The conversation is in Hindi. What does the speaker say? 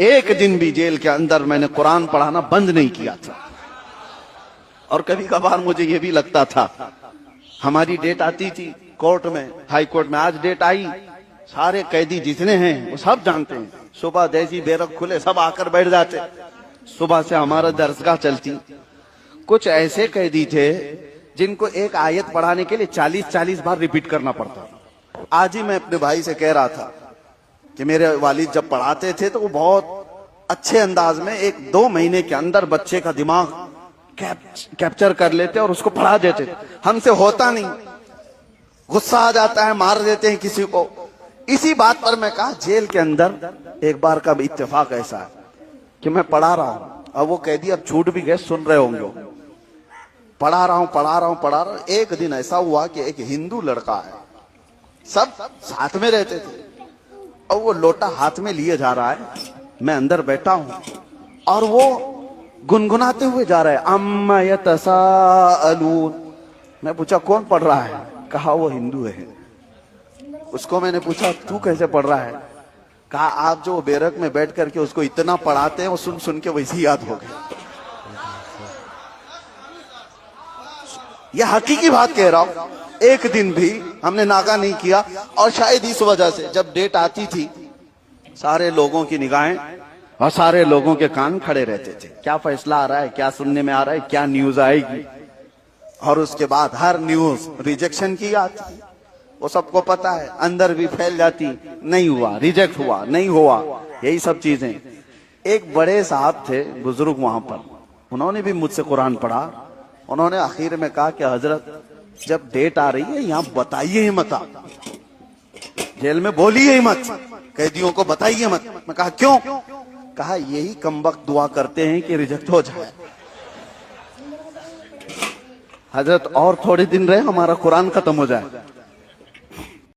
एक दिन भी जेल के अंदर मैंने कुरान पढ़ाना बंद नहीं किया था। और कभी कभार मुझे ये भी लगता था, हमारी डेट आती थी कोर्ट में, हाई कोर्ट में, आज डेट आई, सारे कैदी जितने हैं वो सब जानते हैं, सुबह जैसी बैरक खुले सब आकर बैठ जाते, सुबह से हमारा दरसगाह चलती। कुछ ऐसे कैदी थे जिनको एक आयत पढ़ाने के लिए 40-40 बार रिपीट करना पड़ता। आज ही मैं अपने भाई से कह रहा था कि मेरे वालिद जब पढ़ाते थे तो वो बहुत अच्छे अंदाज में 1-2 महीने के अंदर बच्चे का दिमाग कैप्चर कर लेते और उसको पढ़ा देते। हमसे होता नहीं, गुस्सा आ जाता है, मार देते हैं किसी को। इसी बात पर मैं कहा, जेल के अंदर एक बार का इत्तेफाक ऐसा है कि मैं पढ़ा रहा हूं, अब वो कैदी अब छूट भी गए, सुन रहे होंगे, पढ़ा रहा हूं। एक दिन ऐसा हुआ कि एक हिंदू लड़का है, सब साथ में रहते थे, और वो लोटा हाथ में लिए जा रहा है, मैं अंदर बैठा हूं और वो गुनगुनाते हुए जा रहा है, अम्मा यतसाअलून। मैं पूछा कौन पढ़ रहा है? कहा वो हिंदू है। उसको मैंने पूछा तू कैसे पढ़ रहा है? कहा आप जो बैरक में बैठ करके उसको इतना पढ़ाते हैं वो सुन सुन के वैसे ही याद हो गया। यह हकीकी बात कह रहा हूं, एक दिन भी हमने नागा नहीं किया। और शायद इस वजह से जब डेट आती थी सारे लोगों की निगाहें और सारे लोगों के कान खड़े रहते थे, क्या फैसला आ रहा है, क्या सुनने में आ रहा है, क्या न्यूज आएगी। और उसके बाद हर न्यूज रिजेक्शन की आती, वो सबको पता है, अंदर भी फैल जाती, नहीं हुआ, रिजेक्ट हुआ, नहीं हुआ, यही सब चीजें। एक बड़े साहब थे बुजुर्ग वहां पर, उन्होंने भी मुझसे कुरान पढ़ा। उन्होंने आखिर में कहा कि हजरत जब डेट आ रही है यहां बताइए ही मत, जेल में बोलिए ही मत, कैदियों को बताइए मत। मैं कहा क्यों? कहा यही कमबख्त दुआ करते हैं कि रिजेक्ट हो जाए। हजरत और थोड़े दिन रहे, हमारा कुरान खत्म हो जाए।